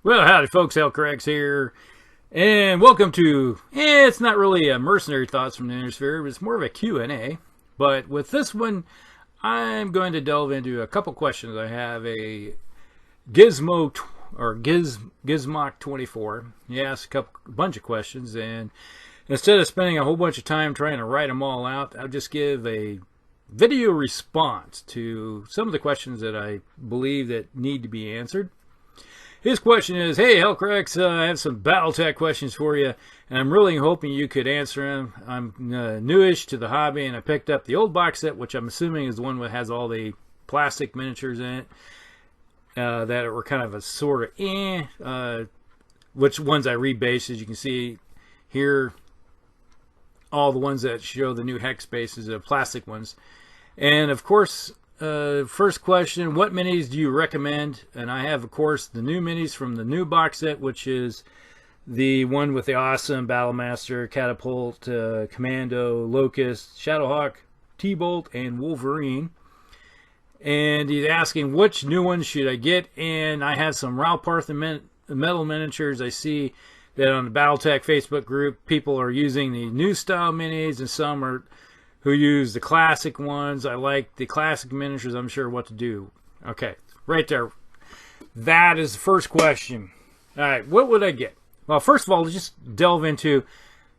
Well, howdy folks, Hellcracks here, and welcome to, it's not really a Mercenary Thoughts from the Inner Sphere, but it's more of a Q&A. But with this one, I'm going to delve into a couple questions. I have a Gizmock 24. He asked a bunch of questions, and instead of spending a whole bunch of time trying to write them all out, I'll just give a video response to some of the questions that I believe that need to be answered. His question is, hey, Hellcracks, I have some Battletech questions for you, and I'm really hoping you could answer them. I'm newish to the hobby, and I picked up the old box set, which I'm assuming is the one that has all the plastic miniatures in it, that were kind of a sort of which ones I rebased. As you can see here, all the ones that show the new hex bases are plastic ones. And, of course, first question, what minis do you recommend? And I have, of course, the new minis from the new box set, which is the one with the awesome Battlemaster, Catapult, Commando, Locust, Shadowhawk, T-Bolt, and Wolverine. And he's asking which new ones should I get, and I have some Ralparth metal miniatures. I see that on the Battletech Facebook group, people are using the new style minis, and some are who use the classic ones. I like the classic miniatures. I'm sure what to do. Okay, right there. That is the first question. All right, what would I get? Well, first of all, let's just delve into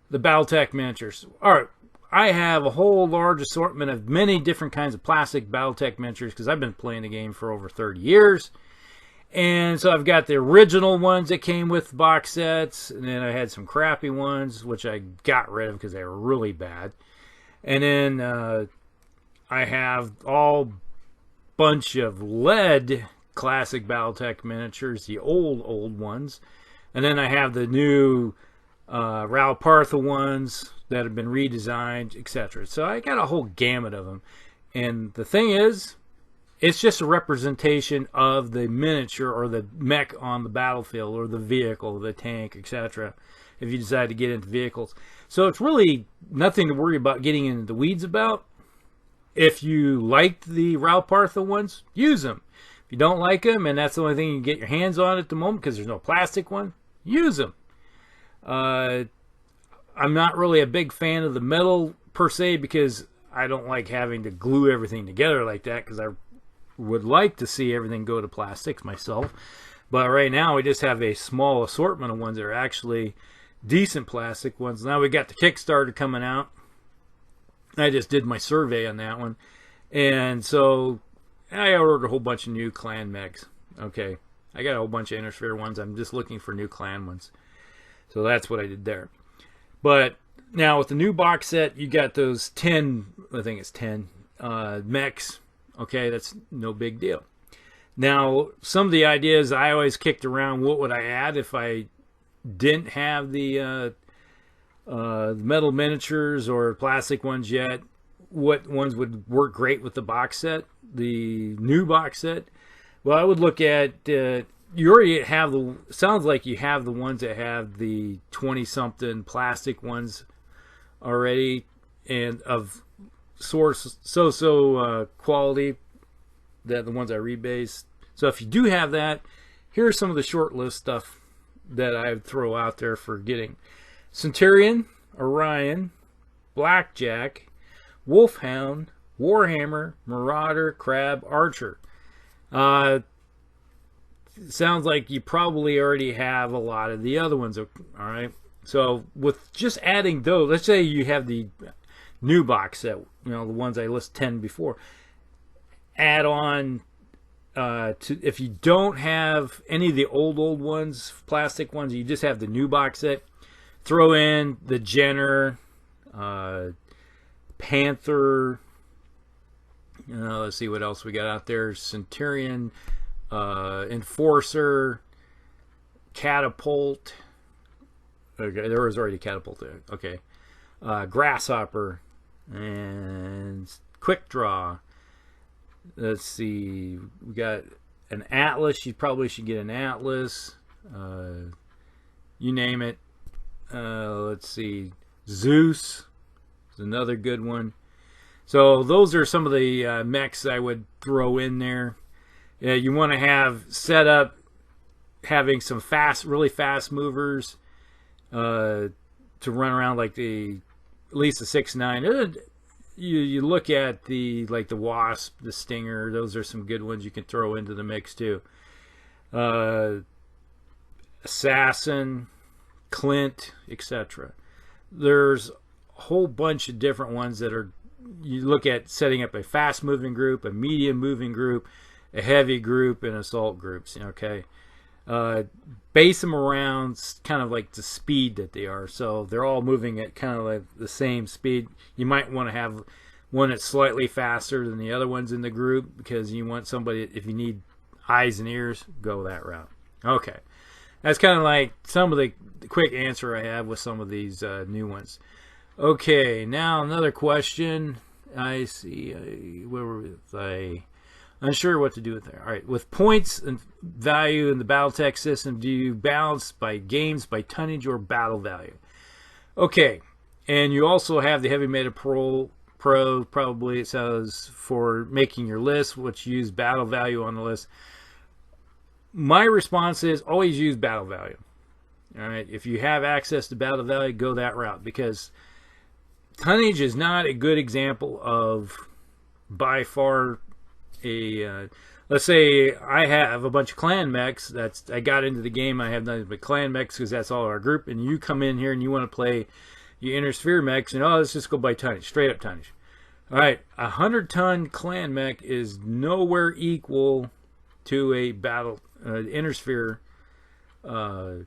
the Battletech miniatures. All right, I have a whole large assortment of many different kinds of plastic Battletech miniatures because I've been playing the game for over 30 years. And so I've got the original ones that came with box sets, and then I had some crappy ones, which I got rid of because they were really bad. And then I have all bunch of lead classic Battletech miniatures, the old ones. And then I have the new Ralparth ones that have been redesigned, etc. So I got a whole gamut of them. And the thing is, it's just a representation of the miniature or the mech on the battlefield or the vehicle, the tank, etc. if you decide to get into vehicles. So it's really nothing to worry about getting into the weeds about. If you liked the Ralparth ones, use them. If you don't like them, and that's the only thing you can get your hands on at the moment because there's no plastic one, use them. I'm not really a big fan of the metal per se because I don't like having to glue everything together like that because I would like to see everything go to plastics myself. But right now we just have a small assortment of ones that are actually decent plastic ones. Now we got the Kickstarter coming out. I just did my survey on that one. And so I ordered a whole bunch of new clan mechs. Okay. I got a whole bunch of Inner Sphere ones. I'm just looking for new clan ones. So that's what I did there. But now with the new box set, you got those 10, I think it's 10 mechs. Okay, that's no big deal. Now, some of the ideas I always kicked around, what would I add if I didn't have the metal miniatures or plastic ones yet? What ones would work great with the box set, the new box set? Well, I would look at, you already have sounds like you have the ones that have the 20-something plastic ones already and of so quality, that the ones I rebased. So if you do have that, here's some of the short list stuff that I would throw out there for getting: Centurion, Orion, Blackjack, Wolfhound, Warhammer, Marauder, Crab, Archer. Sounds like you probably already have a lot of the other ones. All right. So with just adding those, let's say you have the new box set, you know, the ones I listed 10 before. Add on if you don't have any of the old ones, plastic ones, you just have the new box set, throw in the Jenner, Panther, let's see what else we got out there: Centurion, Enforcer, Catapult. Okay, there was already Catapult there. Okay. Grasshopper and Quick Draw. Let's see, we got an Atlas. You probably should get an Atlas. You name it. Let's see, Zeus is another good one. So those are some of the mechs I would throw in there. You want to have set up having some really fast movers to run around like at least the 6.9. You look at the Wasp, the Stinger. Those are some good ones you can throw into the mix too. Assassin, Clint, etc. There's a whole bunch of different ones that are. You look at setting up a fast moving group, a medium moving group, a heavy group, and assault groups. Okay. Base them around kind of like the speed that they are. So they're all moving at kind of like the same speed. You might want to have one that's slightly faster than the other ones in the group because you want somebody, if you need eyes and ears, go that route. Okay. That's kind of like some of the quick answer I have with some of these new ones. Okay, now another question. I see. Where were they? Unsure what to do with there. All right, with points and value in the Battletech system, do you balance by games, by tonnage, or battle value? Okay, and you also have the Heavy Meta Pro. Probably it says for making your list, which use battle value on the list. My response is always use battle value. All right, if you have access to battle value, go that route because tonnage is not a good example of by far a let's say I have a bunch of clan mechs. I got into the game, I have nothing but clan mechs because that's all our group, and you come in here and you want to play your inner sphere mechs and let's just go by tonnage, straight up tonnage. All right, 100-ton clan mech is nowhere equal to a battle inner sphere 100-tonner.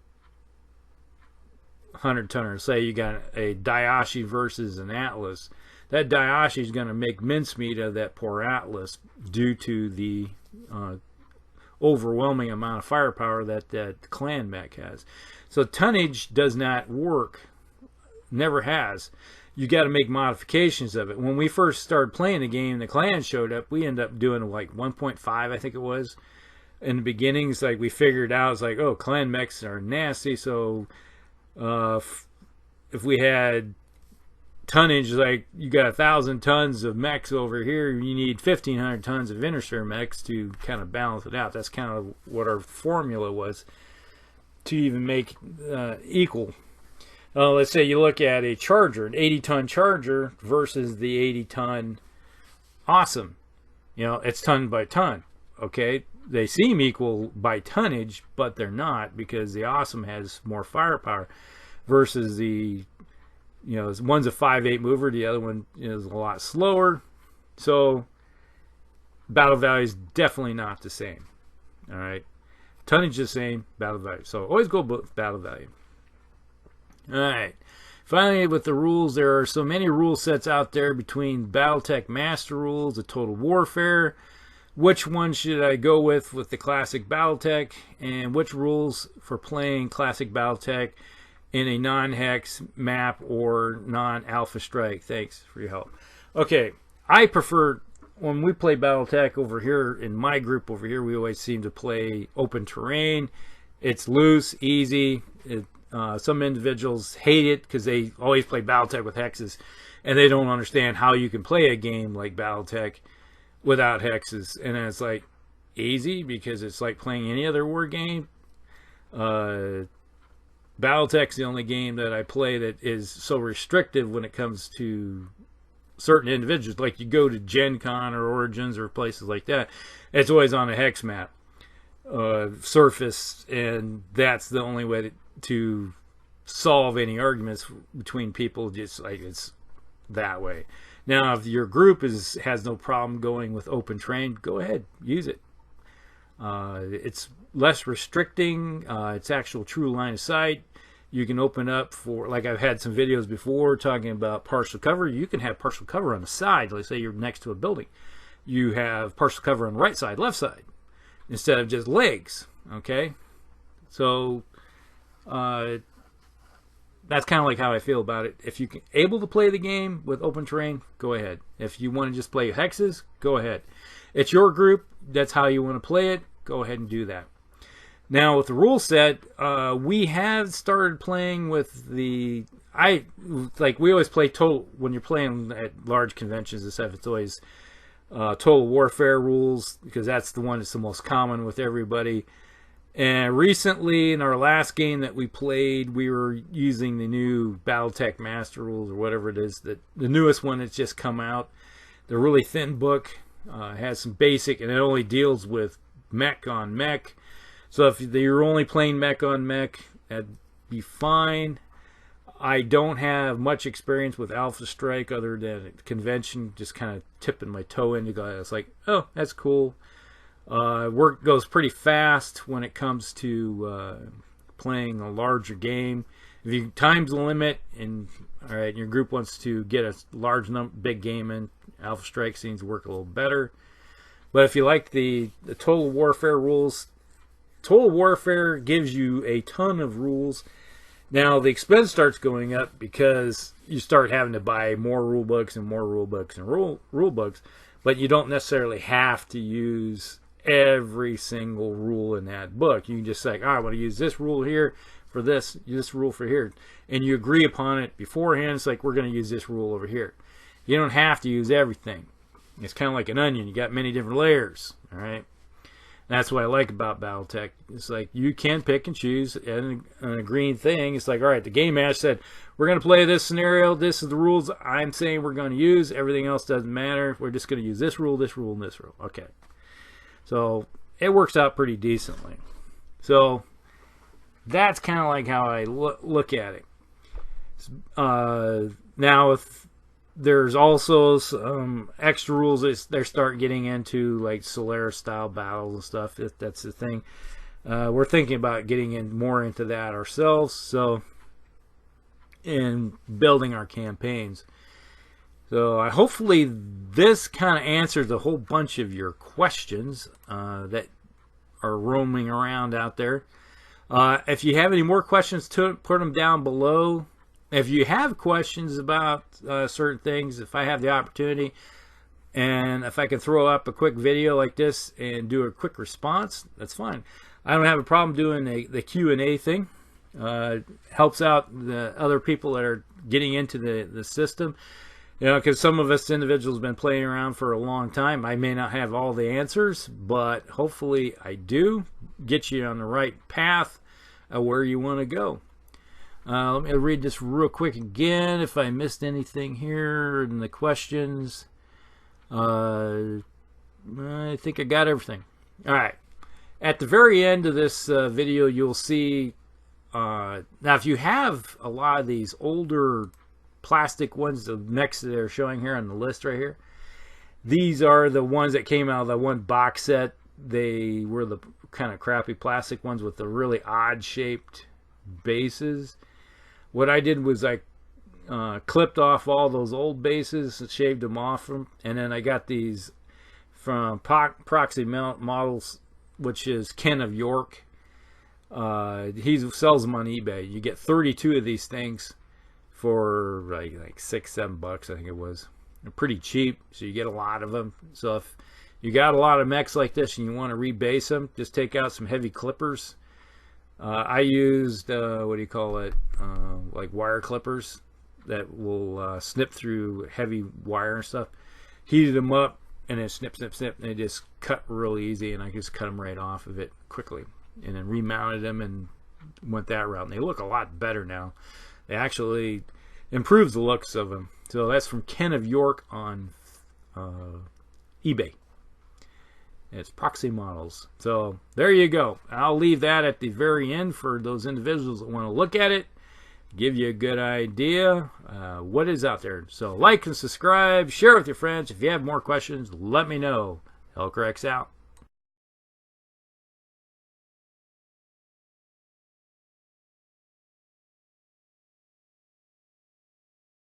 Say you got a Daiashi versus an Atlas. That Daiashi is going to make mincemeat of that poor Atlas due to the overwhelming amount of firepower that clan mech has. So tonnage does not work. Never has. You got to make modifications of it. When we first started playing the game, the clan showed up. We ended up doing like 1.5, I think it was. In the beginnings, like we figured out, it's like, oh, clan mechs are nasty. So if we had tonnage, like you got 1,000 tons of mechs over here, you need 1,500 tons of inner sphere mechs to kind of balance it out. That's kind of what our formula was to even make equal. Let's say you look at a Charger, an 80-ton Charger versus the 80-ton Awesome. You know, it's ton by ton. Okay, they seem equal by tonnage, but they're not because the Awesome has more firepower versus the, you know, one's a 5.8 mover, the other one is a lot slower. So battle value is definitely not the same. All right, tonnage is the same, battle value. So always go with battle value. All right. Finally, with the rules, there are so many rule sets out there between Battletech Master Rules, the Total Warfare. Which one should I go with the Classic Battletech? And which rules for playing Classic Battletech in a non-hex map or non-alpha strike? Thanks for your help. Okay, I prefer, when we play Battletech over here, in my group over here, we always seem to play open terrain. It's loose, easy. Some individuals hate it because they always play Battletech with hexes, and they don't understand how you can play a game like Battletech without hexes. And then it's like easy because it's like playing any other war game. Battletech's the only game that I play that is so restrictive when it comes to certain individuals. Like you go to Gen Con or Origins or places like that, it's always on a hex map surface, and that's the only way to solve any arguments between people. Just like it's that way. Now, if your group has no problem going with open terrain, go ahead, use it. It's less restricting. It's actual true line of sight. You can open up for, like I've had some videos before talking about partial cover. You can have partial cover on the side. Let's say you're next to a building. You have partial cover on the right side, left side, instead of just legs. Okay, so that's kind of like how I feel about it. If you're able to play the game with open terrain, go ahead. If you want to just play hexes, go ahead. It's your group. That's how you want to play it. Go ahead and do that. Now, with the rule set, we have started playing with we always play total, when you're playing at large conventions and stuff, it's always Total Warfare rules, because that's the one that's the most common with everybody. And recently, in our last game that we played, we were using the new Battletech Master Rules, or whatever it is, that the newest one that's just come out. The really thin book has some basic, and it only deals with mech on mech. So if you're only playing mech on mech, that'd be fine. I don't have much experience with Alpha Strike other than convention, just kind of tipping my toe into it. It's like, oh, that's cool. Work goes pretty fast when it comes to playing a larger game. If you time's the limit, and all right, your group wants to get a big game in, Alpha Strike seems to work a little better. But if you like the Total Warfare rules, Total Warfare gives you a ton of rules. Now the expense starts going up because you start having to buy more rule books and more rule books and rule books, but you don't necessarily have to use every single rule in that book. You can just say, I want to use this rule here for this rule for here, and you agree upon it beforehand. It's like, we're going to use this rule over here. You don't have to use everything. It's kind of like an onion. You got many different layers. All right. That's what I like about Battletech. It's like you can pick and choose an agreeing thing. It's like, all right, the game master said, we're going to play this scenario. This is the rules I'm saying we're going to use. Everything else doesn't matter. We're just going to use this rule, and this rule. Okay. So it works out pretty decently. So that's kind of like how I look at it. Now, if there's also some extra rules that they start getting into, like Solaris style battles and stuff, if that's the thing. We're thinking about getting more into that ourselves, so in building our campaigns. So hopefully this kind of answers a whole bunch of your questions that are roaming around out there. If you have any more questions, put them down below. If you have questions about certain things, if I have the opportunity, and if I can throw up a quick video like this and do a quick response, that's fine. I don't have a problem doing the Q&A thing. Helps out the other people that are getting into the system. You know, because some of us individuals have been playing around for a long time. I may not have all the answers, but hopefully I do get you on the right path of where you want to go. Let me read this real quick again if I missed anything here in the questions. I think I got everything. All right. At the very end of this video, you'll see, now if you have a lot of these older plastic ones, the mechs that they're showing here on the list right here, these are the ones that came out of the one box set. They were the kind of crappy plastic ones with the really odd shaped bases. What I did was I clipped off all those old bases and shaved them off them, and then I got these from Proxy Models, which is Ken of York. He sells them on eBay. You get 32 of these things for like $6-7, I think it was. They're pretty cheap, so you get a lot of them. So if you got a lot of mechs like this and you want to rebase them, just take out some heavy clippers. I used what do you call it, like wire clippers that will snip through heavy wire and stuff. Heated them up and then snip, and they just cut real easy, and I just cut them right off of it quickly, and then remounted them and went that route. And they look a lot better now. They actually improves the looks of them. So that's from Ken of York on eBay. It's Proxy Models. So there you go. I'll leave that at the very end for those individuals that want to look at it, give you a good idea what is out there. So like and subscribe, share with your friends. If you have more questions, let me know. Hellcrex out.